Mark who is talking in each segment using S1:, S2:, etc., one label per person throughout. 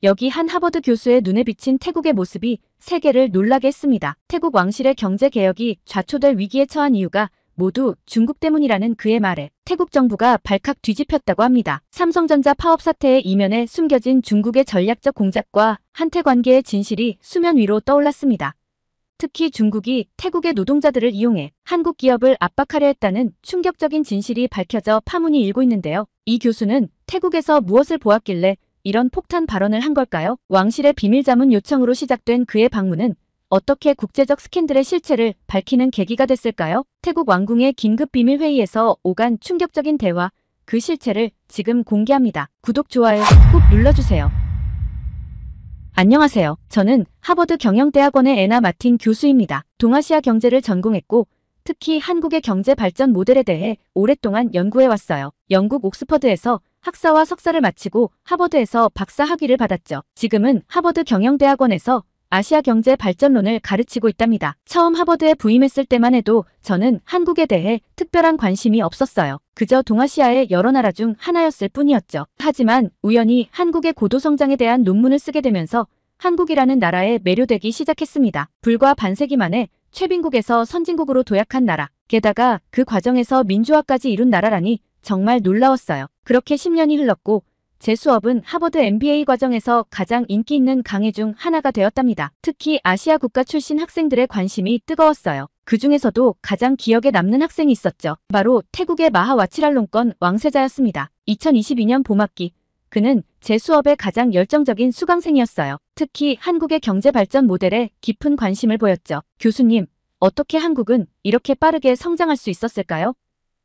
S1: 여기 한 하버드 교수의 눈에 비친 태국의 모습이 세계를 놀라게 했습니다. 태국 왕실의 경제 개혁이 좌초될 위기에 처한 이유가 모두 중국 때문이라는 그의 말에 태국 정부가 발칵 뒤집혔다고 합니다. 삼성전자 파업 사태의 이면에 숨겨진 중국의 전략적 공작과 한태 관계의 진실이 수면 위로 떠올랐습니다. 특히 중국이 태국의 노동자들을 이용해 한국 기업을 압박하려 했다는 충격적인 진실이 밝혀져 파문이 일고 있는데요. 이 교수는 태국에서 무엇을 보았길래 이런 폭탄 발언을 한 걸까요? 왕실의 비밀자문 요청으로 시작된 그의 방문은 어떻게 국제적 스캔들의 실체를 밝히는 계기가 됐을까요? 태국 왕궁의 긴급 비밀 회의에서 오간 충격적인 대화, 그 실체를 지금 공개합니다. 구독, 좋아요 꾹 눌러주세요. 안녕하세요. 저는 하버드 경영대학원의 애나 마틴 교수입니다. 동아시아 경제를 전공했고 특히 한국의 경제 발전 모델에 대해 오랫동안 연구해왔어요. 영국 옥스퍼드에서 학사와 석사를 마치고 하버드에서 박사 학위를 받았죠. 지금은 하버드 경영대학원에서 아시아 경제 발전론을 가르치고 있답니다. 처음 하버드에 부임했을 때만 해도 저는 한국에 대해 특별한 관심이 없었어요. 그저 동아시아의 여러 나라 중 하나였을 뿐이었죠. 하지만 우연히 한국의 고도 성장에 대한 논문을 쓰게 되면서 한국이라는 나라에 매료되기 시작했습니다. 불과 반세기 만에 최빈국에서 선진국으로 도약한 나라, 게다가 그 과정에서 민주화까지 이룬 나라라니 정말 놀라웠어요. 그렇게 10년이 흘렀고 제 수업은 하버드 MBA 과정에서 가장 인기 있는 강의 중 하나가 되었답니다. 특히 아시아 국가 출신 학생들의 관심이 뜨거웠어요. 그 중에서도 가장 기억에 남는 학생이 있었죠. 바로 태국의 마하 와치랄롱권 왕세자였습니다. 2022년 봄학기, 그는 제 수업의 가장 열정적인 수강생이었어요. 특히 한국의 경제 발전 모델에 깊은 관심을 보였죠. 교수님, 어떻게 한국은 이렇게 빠르게 성장할 수 있었을까요?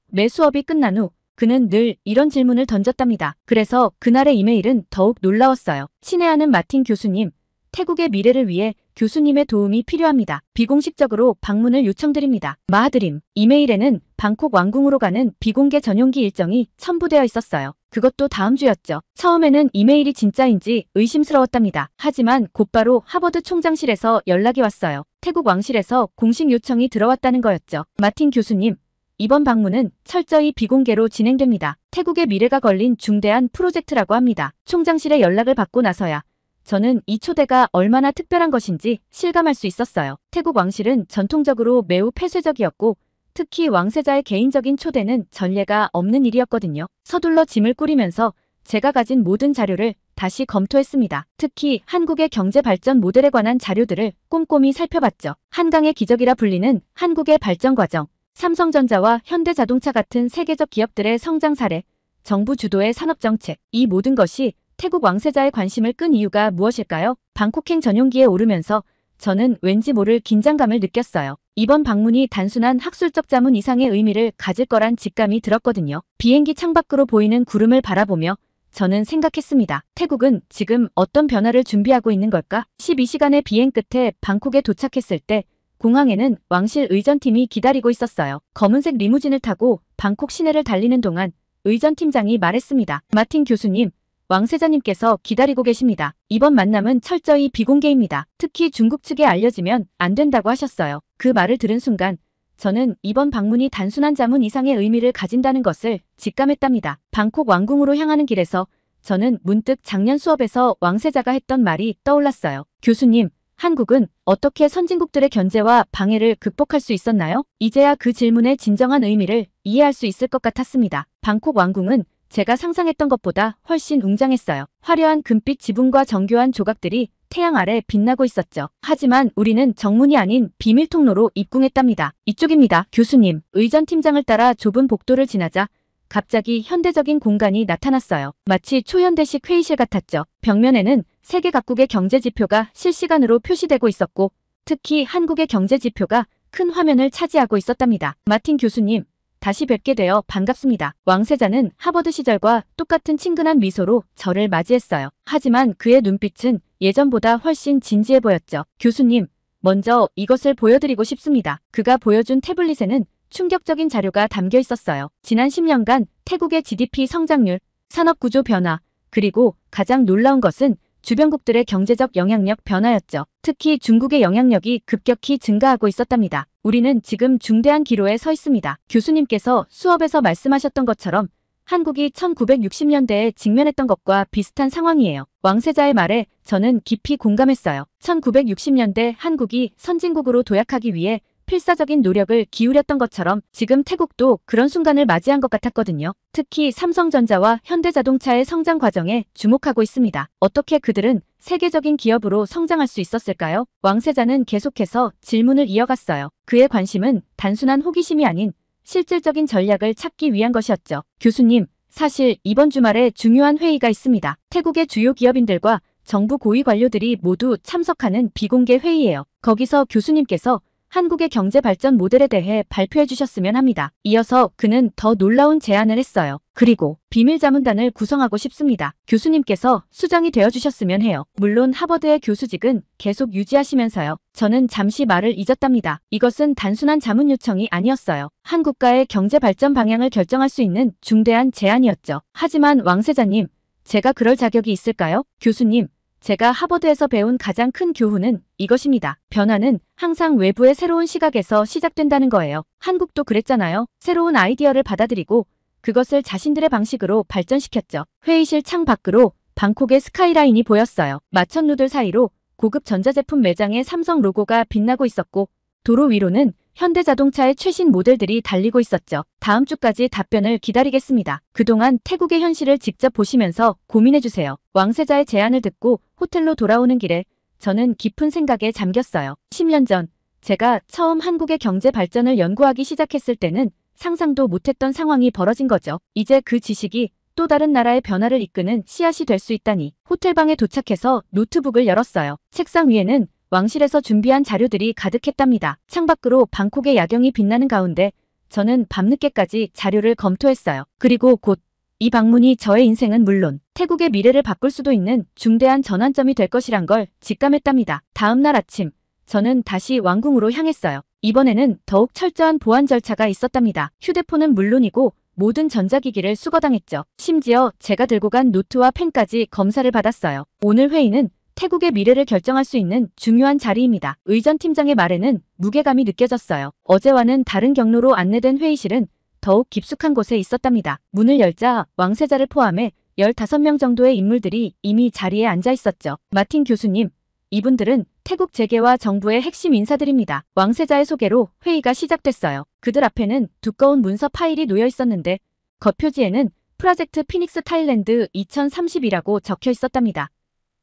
S1: 매 수업이 끝난 후 그는 늘 이런 질문을 던졌답니다. 그래서 그날의 이메일은 더욱 놀라웠어요. 친애하는 마틴 교수님, 태국의 미래를 위해 교수님의 도움이 필요합니다. 비공식적으로 방문을 요청드립니다. 마하드림. 이메일에는 방콕 왕궁으로 가는 비공개 전용기 일정이 첨부되어 있었어요. 그것도 다음 주였죠. 처음에는 이메일이 진짜인지 의심스러웠답니다. 하지만 곧바로 하버드 총장실에서 연락이 왔어요. 태국 왕실에서 공식 요청이 들어왔다는 거였죠. 마틴 교수님, 이번 방문은 철저히 비공개로 진행됩니다. 태국의 미래가 걸린 중대한 프로젝트라고 합니다. 총장실의 연락을 받고 나서야 저는 이 초대가 얼마나 특별한 것인지 실감할 수 있었어요. 태국 왕실은 전통적으로 매우 폐쇄적이었고 특히 왕세자의 개인적인 초대는 전례가 없는 일이었거든요. 서둘러 짐을 꾸리면서 제가 가진 모든 자료를 다시 검토했습니다. 특히 한국의 경제 발전 모델에 관한 자료들을 꼼꼼히 살펴봤죠. 한강의 기적이라 불리는 한국의 발전 과정, 삼성전자와 현대자동차 같은 세계적 기업들의 성장 사례, 정부 주도의 산업정책, 이 모든 것이 태국 왕세자의 관심을 끈 이유가 무엇일까요? 방콕행 전용기에 오르면서 저는 왠지 모를 긴장감을 느꼈어요. 이번 방문이 단순한 학술적 자문 이상의 의미를 가질 거란 직감이 들었거든요. 비행기 창밖으로 보이는 구름을 바라보며 저는 생각했습니다. 태국은 지금 어떤 변화를 준비하고 있는 걸까? 12시간의 비행 끝에 방콕에 도착했을 때 공항에는 왕실 의전팀이 기다리고 있었어요. 검은색 리무진을 타고 방콕 시내를 달리는 동안 의전팀장이 말했습니다. 마틴 교수님, 왕세자님께서 기다리고 계십니다. 이번 만남은 철저히 비공개입니다. 특히 중국 측에 알려지면 안 된다고 하셨어요. 그 말을 들은 순간 저는 이번 방문이 단순한 자문 이상의 의미를 가진다는 것을 직감했답니다. 방콕 왕궁으로 향하는 길에서 저는 문득 작년 수업에서 왕세자가 했던 말이 떠올랐어요. 교수님, 한국은 어떻게 선진국들의 견제와 방해를 극복할 수 있었나요? 이제야 그 질문의 진정한 의미를 이해할 수 있을 것 같았습니다. 방콕 왕궁은 제가 상상했던 것보다 훨씬 웅장했어요. 화려한 금빛 지붕과 정교한 조각들이 태양 아래 빛나고 있었죠. 하지만 우리는 정문이 아닌 비밀 통로로 입궁했답니다. 이쪽입니다, 교수님. 의전팀장을 따라 좁은 복도를 지나자 갑자기 현대적인 공간이 나타났어요. 마치 초현대식 회의실 같았죠. 벽면에는 세계 각국의 경제 지표가 실시간으로 표시되고 있었고 특히 한국의 경제 지표가 큰 화면을 차지하고 있었답니다. 마틴 교수님, 다시 뵙게 되어 반갑습니다. 왕세자는 하버드 시절과 똑같은 친근한 미소로 저를 맞이했어요. 하지만 그의 눈빛은 예전보다 훨씬 진지해 보였죠. 교수님, 먼저 이것을 보여드리고 싶습니다. 그가 보여준 태블릿에는 충격적인 자료가 담겨 있었어요. 지난 10년간 태국의 GDP 성장률, 산업구조 변화, 그리고 가장 놀라운 것은 주변국들의 경제적 영향력 변화였죠. 특히 중국의 영향력이 급격히 증가하고 있었답니다. 우리는 지금 중대한 기로에 서 있습니다. 교수님께서 수업에서 말씀하셨던 것처럼 한국이 1960년대에 직면했던 것과 비슷한 상황이에요. 왕세자의 말에 저는 깊이 공감했어요. 1960년대 한국이 선진국으로 도약하기 위해 필사적인 노력을 기울였던 것처럼 지금 태국도 그런 순간을 맞이한 것 같았거든요. 특히 삼성전자와 현대자동차의 성장 과정에 주목하고 있습니다. 어떻게 그들은 세계적인 기업으로 성장할 수 있었을까요? 왕세자는 계속해서 질문을 이어갔어요. 그의 관심은 단순한 호기심이 아닌 실질적인 전략을 찾기 위한 것이었죠. 교수님, 사실 이번 주말에 중요한 회의가 있습니다. 태국의 주요 기업인들과 정부 고위 관료들이 모두 참석하는 비공개 회의예요. 거기서 교수님께서 한국의 경제 발전 모델에 대해 발표해 주셨으면 합니다. 이어서 그는 더 놀라운 제안을 했어요. 그리고 비밀 자문단을 구성하고 싶습니다. 교수님께서 수장이 되어 주셨으면 해요. 물론 하버드의 교수직은 계속 유지하시면서요. 저는 잠시 말을 잊었답니다. 이것은 단순한 자문 요청이 아니었어요. 한국가의 경제 발전 방향을 결정할 수 있는 중대한 제안이었죠. 하지만 왕세자님, 제가 그럴 자격이 있을까요? 교수님, 제가 하버드에서 배운 가장 큰 교훈은 이것입니다. 변화는 항상 외부의 새로운 시각에서 시작된다는 거예요. 한국도 그랬잖아요. 새로운 아이디어를 받아들이고 그것을 자신들의 방식으로 발전시켰죠. 회의실 창 밖으로 방콕의 스카이라인이 보였어요. 마천루들 사이로 고급 전자제품 매장의 삼성 로고가 빛나고 있었고 도로 위로는 현대자동차의 최신 모델들이 달리고 있었죠. 다음 주까지 답변을 기다리겠습니다. 그동안 태국의 현실을 직접 보시면서 고민해주세요. 왕세자의 제안을 듣고 호텔로 돌아오는 길에 저는 깊은 생각에 잠겼어요. 10년 전 제가 처음 한국의 경제 발전을 연구하기 시작했을 때는 상상도 못했던 상황이 벌어진 거죠. 이제 그 지식이 또 다른 나라의 변화를 이끄는 씨앗이 될 수 있다니. 호텔방에 도착해서 노트북을 열었어요. 책상 위에는 왕실에서 준비한 자료들이 가득했답니다. 창밖으로 방콕의 야경이 빛나는 가운데 저는 밤늦게까지 자료를 검토했어요. 그리고 곧 이 방문이 저의 인생은 물론 태국의 미래를 바꿀 수도 있는 중대한 전환점이 될 것이란 걸 직감했답니다. 다음 날 아침 저는 다시 왕궁으로 향했어요. 이번에는 더욱 철저한 보안 절차가 있었답니다. 휴대폰은 물론이고 모든 전자기기를 수거당했죠. 심지어 제가 들고 간 노트와 펜까지 검사를 받았어요. 오늘 회의는 태국의 미래를 결정할 수 있는 중요한 자리입니다. 의전 팀장의 말에는 무게감이 느껴졌어요. 어제와는 다른 경로로 안내된 회의실은 더욱 깊숙한 곳에 있었답니다. 문을 열자 왕세자를 포함해 15명 정도의 인물들이 이미 자리에 앉아 있었죠. 마틴 교수님, 이분들은 태국 재계와 정부의 핵심 인사들입니다. 왕세자의 소개로 회의가 시작됐어요. 그들 앞에는 두꺼운 문서 파일이 놓여 있었는데 겉표지에는 프로젝트 피닉스 타일랜드 2030이라고 적혀 있었답니다.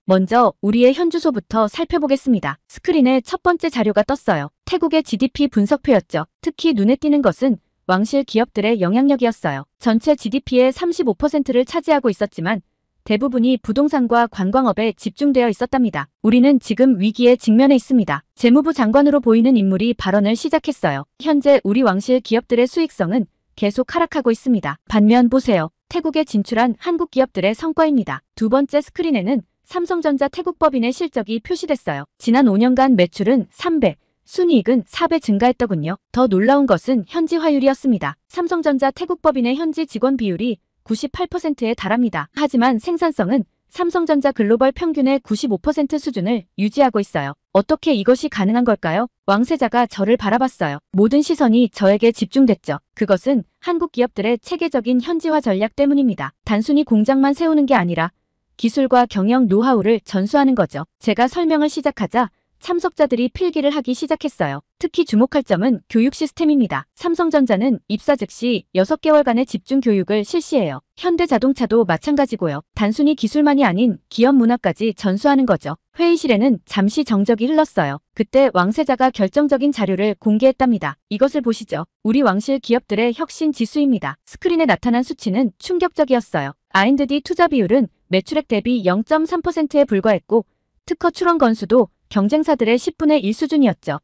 S1: 먼저 우리의 현주소부터 살펴보겠습니다. 스크린에 첫 번째 자료가 떴어요. 태국의 GDP 분석표였죠. 특히 눈에 띄는 것은 왕실 기업들의 영향력이었어요. 전체 GDP의 35%를 차지하고 있었지만 대부분이 부동산과 관광업에 집중되어 있었답니다. 우리는 지금 위기에 직면해 있습니다. 재무부 장관으로 보이는 인물이 발언을 시작했어요. 현재 우리 왕실 기업들의 수익성은 계속 하락하고 있습니다. 반면 보세요. 태국에 진출한 한국 기업들의 성과입니다. 두 번째 스크린에는 삼성전자 태국법인의 실적이 표시됐어요. 지난 5년간 매출은 3배, 순이익은 4배 증가했더군요. 더 놀라운 것은 현지화율이었습니다. 삼성전자 태국법인의 현지 직원 비율이 98%에 달합니다. 하지만 생산성은 삼성전자 글로벌 평균의 95% 수준을 유지하고 있어요. 어떻게 이것이 가능한 걸까요? 왕세자가 저를 바라봤어요. 모든 시선이 저에게 집중됐죠. 그것은 한국 기업들의 체계적인 현지화 전략 때문입니다. 단순히 공장만 세우는 게 아니라 기술과 경영 노하우를 전수하는 거죠. 제가 설명을 시작하자 참석자들이 필기를 하기 시작했어요. 특히 주목할 점은 교육 시스템입니다. 삼성전자는 입사 즉시 6개월간의 집중 교육을 실시해요. 현대자동차도 마찬가지고요. 단순히 기술만이 아닌 기업 문화까지 전수하는 거죠. 회의실에는 잠시 정적이 흘렀어요. 그때 왕세자가 결정적인 자료를 공개했답니다. 이것을 보시죠. 우리 왕실 기업들의 혁신 지수입니다. 스크린에 나타난 수치는 충격적이었어요. R&D 투자 비율은 매출액 대비 0.3%에 불과했고 특허 출원 건수도 경쟁사들의 10분의 1 수준이었죠.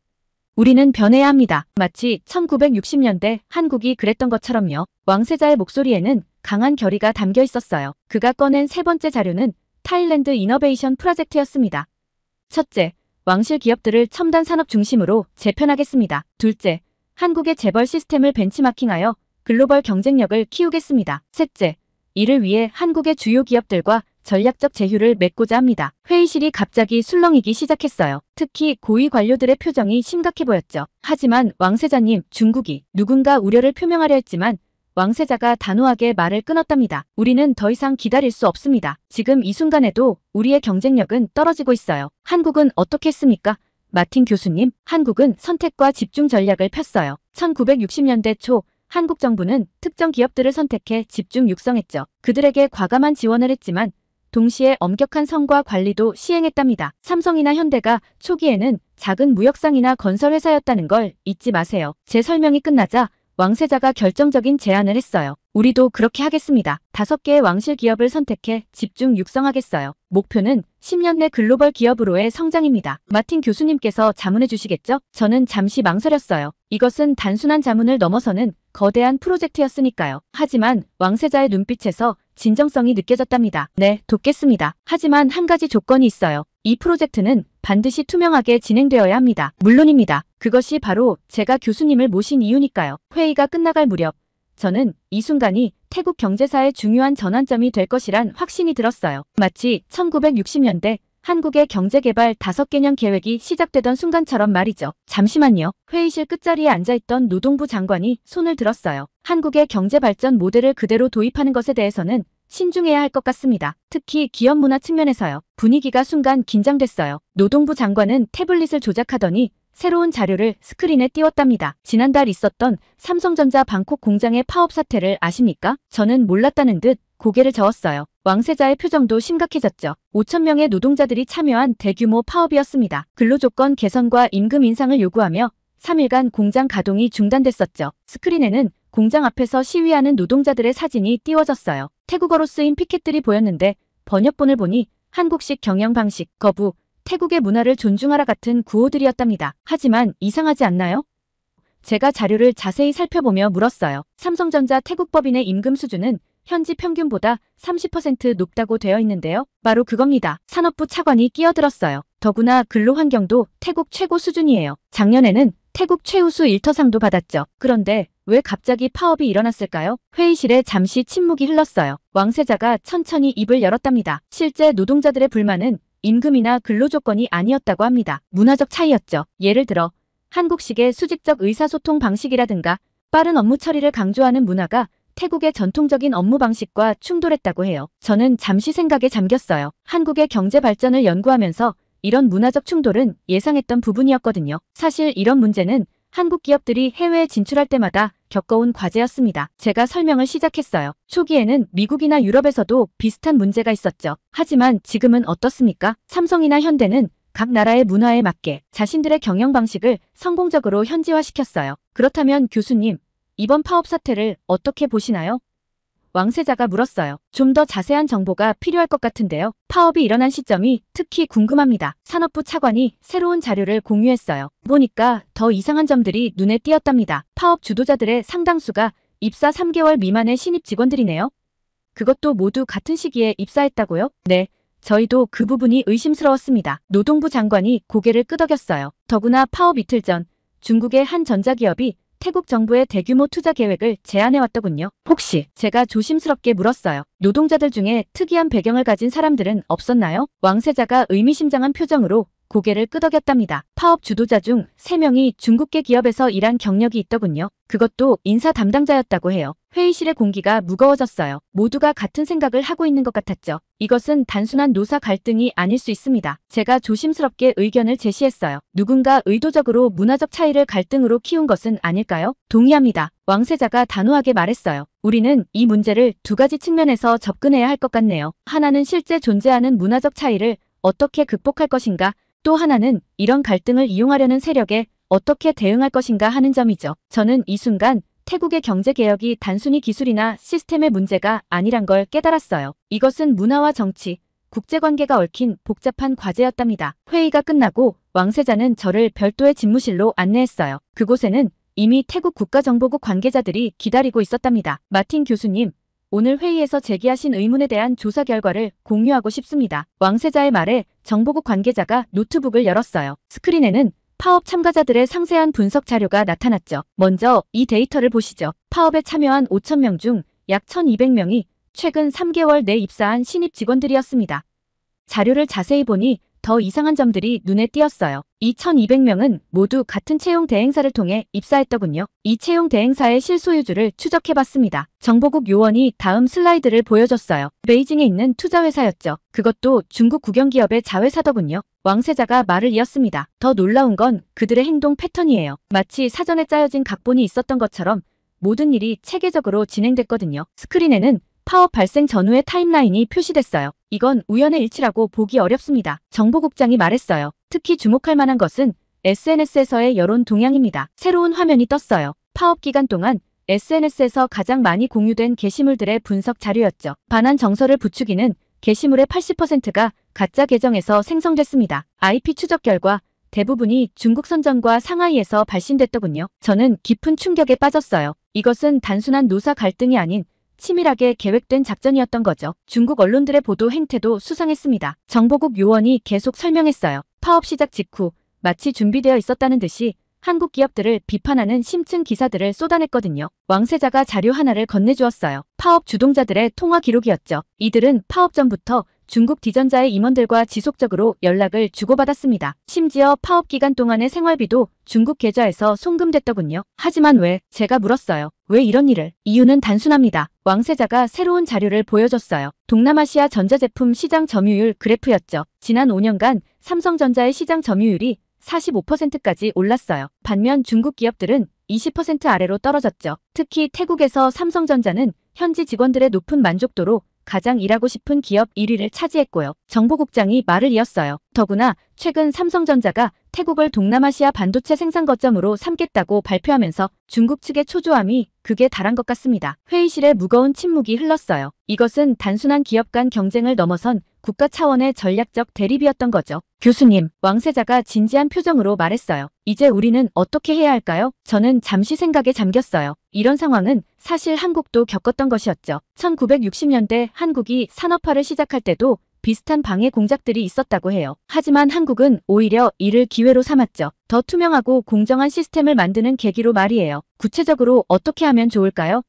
S1: 우리는 변해야 합니다. 마치 1960년대 한국이 그랬던 것처럼요. 왕세자의 목소리에는 강한 결의가 담겨 있었어요. 그가 꺼낸 세 번째 자료는 타일랜드 이너베이션 프로젝트였습니다. 첫째, 왕실 기업들을 첨단 산업 중심으로 재편하겠습니다. 둘째, 한국의 재벌 시스템을 벤치마킹하여 글로벌 경쟁력을 키우겠습니다. 셋째, 이를 위해 한국의 주요 기업들과 전략적 제휴를 맺고자 합니다. 회의실이 갑자기 술렁이기 시작했어요. 특히 고위 관료들의 표정이 심각해 보였죠. 하지만 왕세자님, 중국이 누군가 우려를 표명하려 했지만 왕세자가 단호하게 말을 끊었답니다. 우리는 더 이상 기다릴 수 없습니다. 지금 이 순간에도 우리의 경쟁력은 떨어지고 있어요. 한국은 어떻게 했습니까? 마틴 교수님, 한국은 선택과 집중 전략을 폈어요. 1960년대 초 한국 정부는 특정 기업들을 선택해 집중 육성했죠. 그들에게 과감한 지원을 했지만 동시에 엄격한 성과 관리도 시행했답니다. 삼성이나 현대가 초기에는 작은 무역상이나 건설회사였다는 걸 잊지 마세요. 제 설명이 끝나자 왕세자가 결정적인 제안을 했어요. 우리도 그렇게 하겠습니다. 5개의 왕실 기업을 선택해 집중 육성하겠어요. 목표는 10년 내 글로벌 기업으로의 성장입니다. 마틴 교수님께서 자문해 주시겠죠? 저는 잠시 망설였어요. 이것은 단순한 자문을 넘어서는 거대한 프로젝트였으니까요. 하지만 왕세자의 눈빛에서 진정성이 느껴졌답니다. 네, 돕겠습니다. 하지만 한 가지 조건이 있어요. 이 프로젝트는 반드시 투명하게 진행되어야 합니다. 물론입니다. 그것이 바로 제가 교수님을 모신 이유니까요. 회의가 끝나갈 무렵 저는 이 순간이 태국 경제사의 중요한 전환점이 될 것이란 확신이 들었어요. 마치 1960년대 한국의 경제개발 5개년 계획이 시작되던 순간처럼 말이죠. 잠시만요. 회의실 끝자리에 앉아있던 노동부 장관이 손을 들었어요. 한국의 경제발전 모델을 그대로 도입하는 것에 대해서는 신중해야 할 것 같습니다. 특히 기업 문화 측면에서요. 분위기가 순간 긴장됐어요. 노동부 장관은 태블릿을 조작하더니 새로운 자료를 스크린에 띄웠답니다. 지난달 있었던 삼성전자 방콕 공장의 파업 사태를 아십니까? 저는 몰랐다는 듯 고개를 저었어요. 왕세자의 표정도 심각해졌죠. 5,000명의 노동자들이 참여한 대규모 파업이었습니다. 근로조건 개선과 임금 인상을 요구하며 3일간 공장 가동이 중단됐었죠. 스크린에는 공장 앞에서 시위하는 노동자들의 사진이 띄워졌어요. 태국어로 쓰인 피켓들이 보였는데 번역본을 보니 한국식 경영 방식, 거부, 태국의 문화를 존중하라 같은 구호들이었답니다. 하지만 이상하지 않나요? 제가 자료를 자세히 살펴보며 물었어요. 삼성전자 태국법인의 임금 수준은 현지 평균보다 30% 높다고 되어 있는데요. 바로 그겁니다. 산업부 차관이 끼어들었어요. 더구나 근로환경도 태국 최고 수준이에요. 작년에는 태국 최우수 일터상도 받았죠. 그런데 왜 갑자기 파업이 일어났을까요? 회의실에 잠시 침묵이 흘렀어요. 왕세자가 천천히 입을 열었답니다. 실제 노동자들의 불만은 임금이나 근로조건이 아니었다고 합니다. 문화적 차이였죠. 예를 들어 한국식의 수직적 의사소통 방식이라든가 빠른 업무 처리를 강조하는 문화가 태국의 전통적인 업무 방식과 충돌했다고 해요. 저는 잠시 생각에 잠겼어요. 한국의 경제 발전을 연구하면서 이런 문화적 충돌은 예상했던 부분이었거든요. 사실 이런 문제는 한국 기업들이 해외에 진출할 때마다 겪어온 과제였습니다. 제가 설명을 시작했어요. 초기에는 미국이나 유럽에서도 비슷한 문제가 있었죠. 하지만 지금은 어떻습니까? 삼성이나 현대는 각 나라의 문화에 맞게 자신들의 경영 방식을 성공적으로 현지화시켰어요. 그렇다면 교수님, 이번 파업 사태를 어떻게 보시나요? 왕세자가 물었어요. 좀 더 자세한 정보가 필요할 것 같은데요. 파업이 일어난 시점이 특히 궁금합니다. 산업부 차관이 새로운 자료를 공유했어요. 보니까 더 이상한 점들이 눈에 띄었답니다. 파업 주도자들의 상당수가 입사 3개월 미만의 신입 직원들이네요. 그것도 모두 같은 시기에 입사했다고요? 네. 저희도 그 부분이 의심스러웠습니다. 노동부 장관이 고개를 끄덕였어요. 더구나 파업 이틀 전 중국의 한 전자기업이 태국 정부의 대규모 투자 계획을 제안해왔더군요. 혹시 제가 조심스럽게 물었어요. 노동자들 중에 특이한 배경을 가진 사람들은 없었나요? 왕세자가 의미심장한 표정으로 고개를 끄덕였답니다. 파업 주도자 중 3명이 중국계 기업에서 일한 경력이 있더군요. 그것도 인사 담당자였다고 해요. 회의실의 공기가 무거워졌어요. 모두가 같은 생각을 하고 있는 것 같았죠. 이것은 단순한 노사 갈등이 아닐 수 있습니다. 제가 조심스럽게 의견을 제시했어요. 누군가 의도적으로 문화적 차이를 갈등으로 키운 것은 아닐까요? 동의합니다. 왕세자가 단호하게 말했어요. 우리는 이 문제를 2가지 측면에서 접근해야 할 것 같네요. 하나는 실제 존재하는 문화적 차이를 어떻게 극복할 것인가, 또 하나는 이런 갈등을 이용하려는 세력에 어떻게 대응할 것인가 하는 점이죠. 저는 이 순간 태국의 경제개혁이 단순히 기술이나 시스템의 문제가 아니란 걸 깨달았어요. 이것은 문화와 정치, 국제관계가 얽힌 복잡한 과제였답니다. 회의가 끝나고 왕세자는 저를 별도의 집무실로 안내했어요. 그곳에는 이미 태국 국가정보국 관계자들이 기다리고 있었답니다. 마틴 교수님, 오늘 회의에서 제기하신 의문에 대한 조사 결과를 공유하고 싶습니다. 왕세자의 말에 정보국 관계자가 노트북을 열었어요. 스크린에는 파업 참가자들의 상세한 분석 자료가 나타났죠. 먼저 이 데이터를 보시죠. 파업에 참여한 5,000명 중 약 1,200명이 최근 3개월 내 입사한 신입 직원들이었습니다. 자료를 자세히 보니 더 이상한 점들이 눈에 띄었어요. 이 1200명은 모두 같은 채용 대행사를 통해 입사했더군요. 이 채용 대행사의 실소유주를 추적해봤습니다. 정보국 요원이 다음 슬라이드를 보여줬어요. 베이징에 있는 투자회사였죠. 그것도 중국 국영기업의 자회사더군요. 왕세자가 말을 이었습니다. 더 놀라운 건 그들의 행동 패턴이에요. 마치 사전에 짜여진 각본이 있었던 것처럼 모든 일이 체계적으로 진행됐거든요. 스크린에는 파업 발생 전후의 타임라인이 표시됐어요. 이건 우연의 일치라고 보기 어렵습니다. 정보국장이 말했어요. 특히 주목할 만한 것은 SNS에서의 여론 동향입니다. 새로운 화면이 떴어요. 파업 기간 동안 SNS에서 가장 많이 공유된 게시물들의 분석 자료였죠. 반환 정서를 부추기는 게시물의 80%가 가짜 계정에서 생성됐습니다. IP 추적 결과 대부분이 중국 선전과 상하이에서 발신됐더군요. 저는 깊은 충격에 빠졌어요. 이것은 단순한 노사 갈등이 아닌 치밀하게 계획된 작전이었던 거죠. 중국 언론들의 보도 행태도 수상했습니다. 정보국 요원이 계속 설명했어요. 파업 시작 직후 마치 준비되어 있었다는 듯이 한국 기업들을 비판하는 심층 기사들을 쏟아냈거든요. 왕세자가 자료 하나를 건네주었어요. 파업 주동자들의 통화 기록이었죠. 이들은 파업 전부터 중국 디전자의 임원들과 지속적으로 연락을 주고받았습니다. 심지어 파업 기간 동안의 생활비도 중국 계좌에서 송금됐더군요. 하지만 왜? 제가 물었어요. 왜 이런 일을? 이유는 단순합니다. 왕세자가 새로운 자료를 보여줬어요. 동남아시아 전자제품 시장 점유율 그래프였죠. 지난 5년간 삼성전자의 시장 점유율이 45%까지 올랐어요. 반면 중국 기업들은 20% 아래로 떨어졌죠. 특히 태국에서 삼성전자는 현지 직원들의 높은 만족도로 가장 일하고 싶은 기업 1위를 차지했고요. 정보국장이 말을 이었어요. 더구나 최근 삼성전자가 태국을 동남아시아 반도체 생산 거점으로 삼겠다고 발표하면서 중국 측의 초조함이 극에 달한 것 같습니다. 회의실에 무거운 침묵이 흘렀어요. 이것은 단순한 기업 간 경쟁을 넘어선 국가 차원의 전략적 대립이었던 거죠. 교수님, 왕세자가 진지한 표정으로 말했어요. 이제 우리는 어떻게 해야 할까요? 저는 잠시 생각에 잠겼어요. 이런 상황은 사실 한국도 겪었던 것이었죠. 1960년대 한국이 산업화를 시작할 때도 비슷한 방해 공작들이 있었다고 해요. 하지만 한국은 오히려 이를 기회로 삼았죠. 더 투명하고 공정한 시스템을 만드는 계기로 말이에요. 구체적으로 어떻게 하면 좋을까요?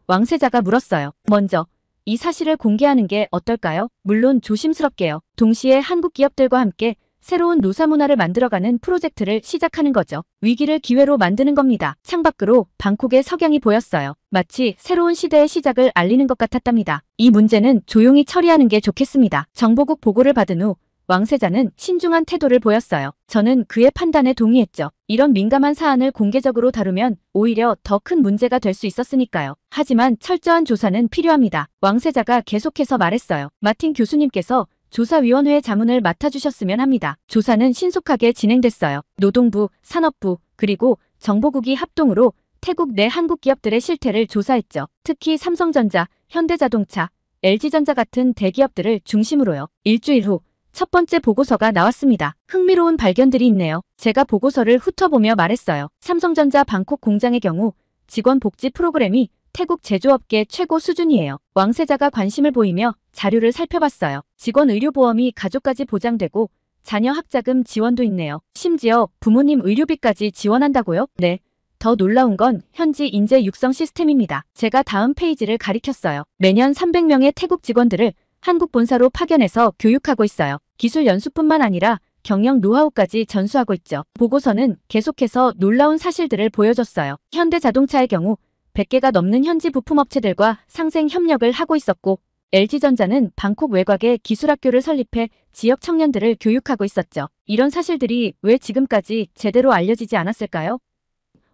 S1: 왕세자가 물었어요. 먼저 이 사실을 공개하는 게 어떨까요? 물론 조심스럽게요. 동시에 한국 기업들과 함께 새로운 노사 문화를 만들어가는 프로젝트를 시작하는 거죠. 위기를 기회로 만드는 겁니다. 창밖으로 방콕의 석양이 보였어요. 마치 새로운 시대의 시작을 알리는 것 같았답니다. 이 문제는 조용히 처리하는 게 좋겠습니다. 정보국 보고를 받은 후 왕세자는 신중한 태도를 보였어요. 저는 그의 판단에 동의했죠. 이런 민감한 사안을 공개적으로 다루면 오히려 더 큰 문제가 될 수 있었으니까요. 하지만 철저한 조사는 필요합니다. 왕세자가 계속해서 말했어요. 마틴 교수님께서 조사위원회의 자문을 맡아주셨으면 합니다. 조사는 신속하게 진행됐어요. 노동부, 산업부, 그리고 정보국이 합동으로 태국 내 한국 기업들의 실태를 조사했죠. 특히 삼성전자, 현대자동차, LG전자 같은 대기업들을 중심으로요. 일주일 후 첫 번째 보고서가 나왔습니다. 흥미로운 발견들이 있네요. 제가 보고서를 훑어보며 말했어요. 삼성전자 방콕 공장의 경우 직원 복지 프로그램이 태국 제조업계 최고 수준이에요. 왕세자가 관심을 보이며 자료를 살펴봤어요. 직원 의료보험이 가족까지 보장되고 자녀 학자금 지원도 있네요. 심지어 부모님 의료비까지 지원한다고요? 네. 더 놀라운 건 현지 인재 육성 시스템입니다. 제가 다음 페이지를 가리켰어요. 매년 300명의 태국 직원들을 한국 본사로 파견해서 교육하고 있어요. 기술 연수뿐만 아니라 경영 노하우까지 전수하고 있죠. 보고서는 계속해서 놀라운 사실들을 보여줬어요. 현대자동차의 경우 100개가 넘는 현지 부품업체들과 상생 협력을 하고 있었고 LG전자는 방콕 외곽에 기술학교를 설립해 지역 청년들을 교육하고 있었죠. 이런 사실들이 왜 지금까지 제대로 알려지지 않았을까요?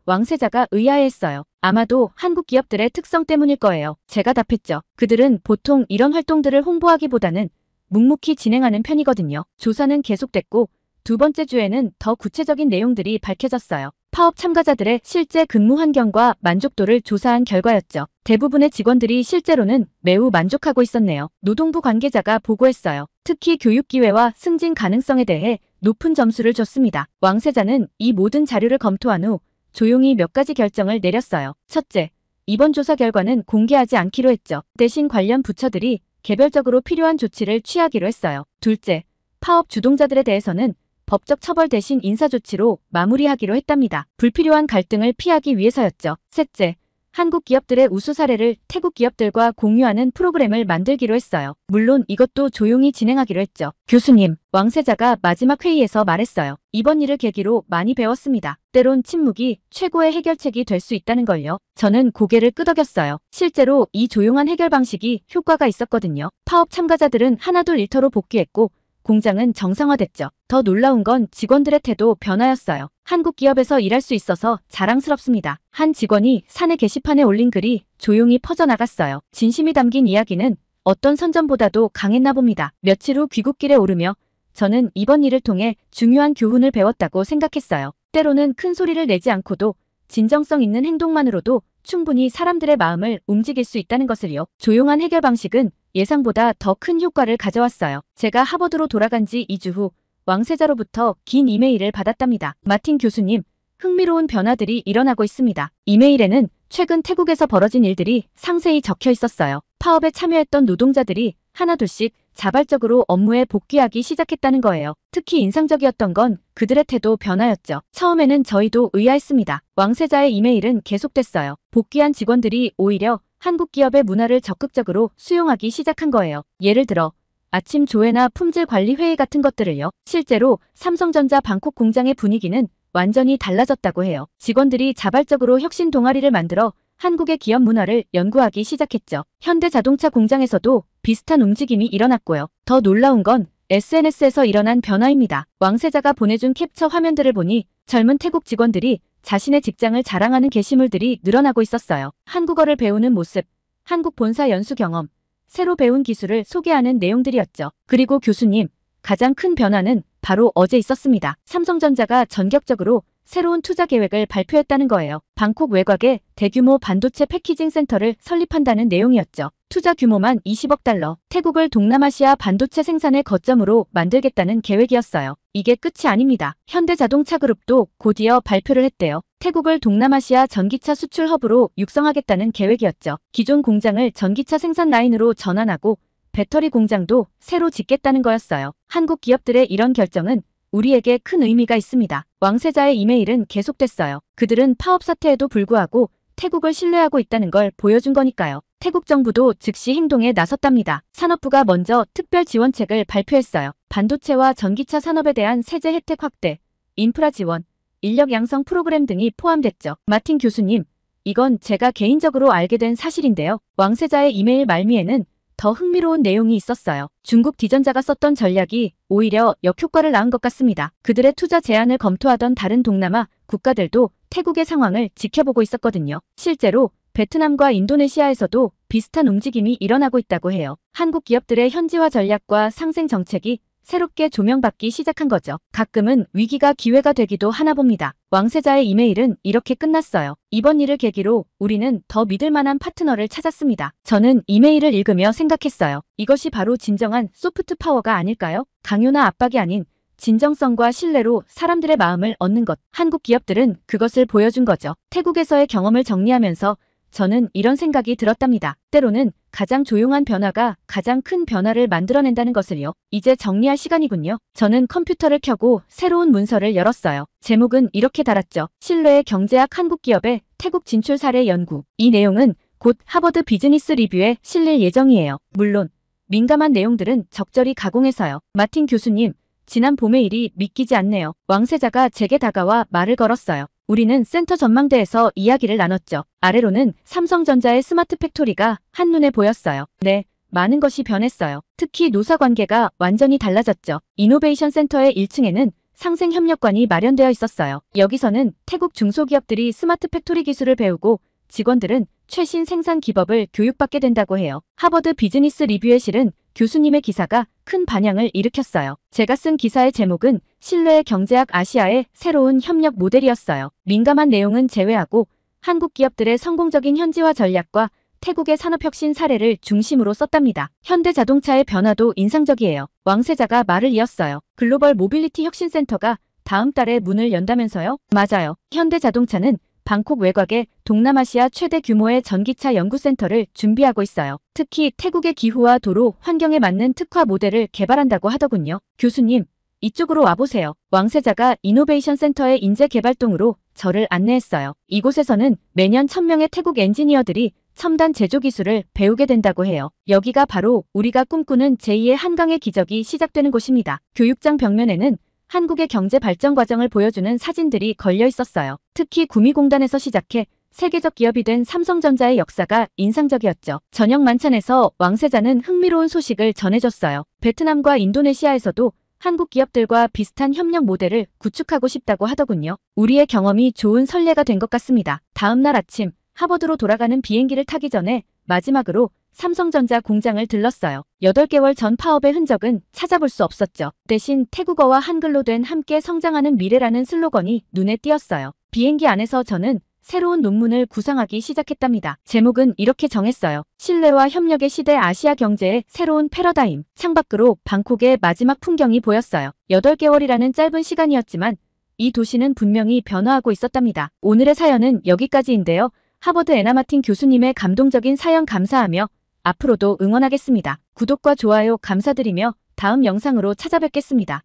S1: 왕세자가 의아해했어요. 아마도 한국 기업들의 특성 때문일 거예요. 제가 답했죠. 그들은 보통 이런 활동들을 홍보하기보다는 묵묵히 진행하는 편이거든요. 조사는 계속됐고 두 번째 주에는 더 구체적인 내용들이 밝혀졌어요. 파업 참가자들의 실제 근무 환경과 만족도를 조사한 결과였죠. 대부분의 직원들이 실제로는 매우 만족하고 있었네요. 노동부 관계자가 보고했어요. 특히 교육 기회와 승진 가능성에 대해 높은 점수를 줬습니다. 왕세자는 이 모든 자료를 검토한 후 조용히 몇 가지 결정을 내렸어요. 첫째, 이번 조사 결과는 공개하지 않기로 했죠. 대신 관련 부처들이 개별적으로 필요한 조치를 취하기로 했어요. 둘째, 파업 주동자들에 대해서는 법적 처벌 대신 인사조치로 마무리하기로 했답니다. 불필요한 갈등을 피하기 위해서였죠. 셋째, 한국 기업들의 우수 사례를 태국 기업들과 공유하는 프로그램을 만들기로 했어요. 물론 이것도 조용히 진행하기로 했죠. 교수님, 왕세자가 마지막 회의에서 말했어요. 이번 일을 계기로 많이 배웠습니다. 때론 침묵이 최고의 해결책이 될 수 있다는 걸요. 저는 고개를 끄덕였어요. 실제로 이 조용한 해결 방식이 효과가 있었거든요. 파업 참가자들은 하나둘 일터로 복귀했고 공장은 정상화됐죠. 더 놀라운 건 직원들의 태도 변화였어요. 한국 기업에서 일할 수 있어서 자랑스럽습니다. 한 직원이 사내 게시판에 올린 글이 조용히 퍼져나갔어요. 진심이 담긴 이야기는 어떤 선전보다도 강했나 봅니다. 며칠 후 귀국길에 오르며 저는 이번 일을 통해 중요한 교훈을 배웠다고 생각했어요. 때로는 큰 소리를 내지 않고도 진정성 있는 행동만으로도 충분히 사람들의 마음을 움직일 수 있다는 것을요. 조용한 해결 방식은 예상보다 더 큰 효과를 가져왔어요. 제가 하버드로 돌아간 지 2주 후 왕세자로부터 긴 이메일을 받았답니다. 마틴 교수님, 흥미로운 변화들이 일어나고 있습니다. 이메일에는 최근 태국에서 벌어진 일들이 상세히 적혀 있었어요. 파업에 참여했던 노동자들이 하나둘씩 자발적으로 업무에 복귀하기 시작했다는 거예요. 특히 인상적이었던 건 그들의 태도 변화였죠. 처음에는 저희도 의아했습니다. 왕세자의 이메일은 계속됐어요. 복귀한 직원들이 오히려 한국 기업의 문화를 적극적으로 수용하기 시작한 거예요. 예를 들어 아침 조회나 품질 관리 회의 같은 것들을요. 실제로 삼성전자 방콕 공장의 분위기는 완전히 달라졌다고 해요. 직원들이 자발적으로 혁신 동아리를 만들어 한국의 기업 문화를 연구하기 시작했죠. 현대자동차 공장에서도 비슷한 움직임이 일어났고요. 더 놀라운 건 SNS에서 일어난 변화입니다. 왕세자가 보내준 캡처 화면들을 보니 젊은 태국 직원들이 자신의 직장을 자랑하는 게시물들이 늘어나고 있었어요. 한국어를 배우는 모습, 한국 본사 연수 경험, 새로 배운 기술을 소개하는 내용들이었죠. 그리고 교수님, 가장 큰 변화는 바로 어제 있었습니다. 삼성전자가 전격적으로 새로운 투자 계획을 발표했다는 거예요. 방콕 외곽에 대규모 반도체 패키징 센터를 설립한다는 내용이었죠. 투자 규모만 20억 달러, 태국을 동남아시아 반도체 생산의 거점으로 만들겠다는 계획이었어요. 이게 끝이 아닙니다. 현대자동차그룹도 곧이어 발표를 했대요. 태국을 동남아시아 전기차 수출 허브로 육성하겠다는 계획이었죠. 기존 공장을 전기차 생산 라인으로 전환하고 배터리 공장도 새로 짓겠다는 거였어요. 한국 기업들의 이런 결정은 우리에게 큰 의미가 있습니다. 왕세자의 이메일은 계속됐어요. 그들은 파업 사태에도 불구하고 태국을 신뢰하고 있다는 걸 보여준 거니까요. 태국 정부도 즉시 행동에 나섰답니다. 산업부가 먼저 특별 지원책을 발표했어요. 반도체와 전기차 산업에 대한 세제 혜택 확대, 인프라 지원, 인력 양성 프로그램 등이 포함됐죠. 마틴 교수님, 이건 제가 개인적으로 알게 된 사실인데요. 왕세자의 이메일 말미에는 더 흥미로운 내용이 있었어요. 중국 디전자가 썼던 전략이 오히려 역효과를 낳은 것 같습니다. 그들의 투자 제안을 검토하던 다른 동남아 국가들도 태국의 상황을 지켜보고 있었거든요. 실제로 베트남과 인도네시아에서도 비슷한 움직임이 일어나고 있다고 해요. 한국 기업들의 현지화 전략과 상생 정책이 새롭게 조명받기 시작한 거죠. 가끔은 위기가 기회가 되기도 하나 봅니다. 왕세자의 이메일은 이렇게 끝났어요. 이번 일을 계기로 우리는 더 믿을 만한 파트너를 찾았습니다. 저는 이메일을 읽으며 생각했어요. 이것이 바로 진정한 소프트 파워가 아닐까요? 강요나 압박이 아닌 진정성과 신뢰로 사람들의 마음을 얻는 것. 한국 기업들은 그것을 보여준 거죠. 태국에서의 경험을 정리하면서 저는 이런 생각이 들었답니다. 때로는 가장 조용한 변화가 가장 큰 변화를 만들어낸다는 것을요. 이제 정리할 시간이군요. 저는 컴퓨터를 켜고 새로운 문서를 열었어요. 제목은 이렇게 달았죠. 신뢰의 경제학 한국 기업의 태국 진출 사례 연구. 이 내용은 곧 하버드 비즈니스 리뷰에 실릴 예정이에요. 물론 민감한 내용들은 적절히 가공해서요. 마틴 교수님, 지난 봄의 일이 믿기지 않네요. 왕세자가 제게 다가와 말을 걸었어요. 우리는 센터 전망대에서 이야기를 나눴죠. 아래로는 삼성전자의 스마트 팩토리가 한눈에 보였어요. 네, 많은 것이 변했어요. 특히 노사 관계가 완전히 달라졌죠. 이노베이션 센터의 1층에는 상생협력관이 마련되어 있었어요. 여기서는 태국 중소기업들이 스마트 팩토리 기술을 배우고 직원들은 최신 생산 기법을 교육받게 된다고 해요. 하버드 비즈니스 리뷰에 실은 교수님의 기사가 큰 반향을 일으켰어요. 제가 쓴 기사의 제목은 신뢰의 경제학 아시아의 새로운 협력 모델이었어요. 민감한 내용은 제외하고 한국 기업들의 성공적인 현지화 전략과 태국의 산업혁신 사례를 중심으로 썼답니다. 현대자동차의 변화도 인상적이에요. 왕세자가 말을 이었어요. 글로벌 모빌리티 혁신센터가 다음 달에 문을 연다면서요? 맞아요. 현대자동차는 방콕 외곽에 동남아시아 최대 규모의 전기차 연구센터를 준비하고 있어요. 특히 태국의 기후와 도로 환경에 맞는 특화 모델을 개발한다고 하더군요. 교수님, 이쪽으로 와보세요. 왕세자가 이노베이션 센터의 인재 개발동으로 저를 안내했어요. 이곳에서는 매년 1000명의 태국 엔지니어들이 첨단 제조 기술을 배우게 된다고 해요. 여기가 바로 우리가 꿈꾸는 제2의 한강의 기적이 시작되는 곳입니다. 교육장 벽면에는 한국의 경제 발전 과정을 보여주는 사진들이 걸려 있었어요. 특히 구미공단에서 시작해 세계적 기업이 된 삼성전자의 역사가 인상적이었죠. 저녁 만찬에서 왕세자는 흥미로운 소식을 전해줬어요. 베트남과 인도네시아에서도 한국 기업들과 비슷한 협력 모델을 구축하고 싶다고 하더군요. 우리의 경험이 좋은 선례가 된 것 같습니다. 다음 날 아침 하버드로 돌아가는 비행기를 타기 전에 마지막으로 삼성전자 공장을 들렀어요. 8개월 전 파업의 흔적은 찾아볼 수 없었죠. 대신 태국어와 한글로 된 함께 성장하는 미래라는 슬로건이 눈에 띄었어요. 비행기 안에서 저는 새로운 논문을 구상하기 시작했답니다. 제목은 이렇게 정했어요. 신뢰와 협력의 시대, 아시아 경제의 새로운 패러다임. 창밖으로 방콕의 마지막 풍경이 보였어요. 8개월이라는 짧은 시간이었지만 이 도시는 분명히 변화하고 있었답니다. 오늘의 사연은 여기까지인데요. 하버드 애나 마틴 교수님의 감동적인 사연 감사하며 앞으로도 응원하겠습니다. 구독과 좋아요 감사드리며 다음 영상으로 찾아뵙겠습니다.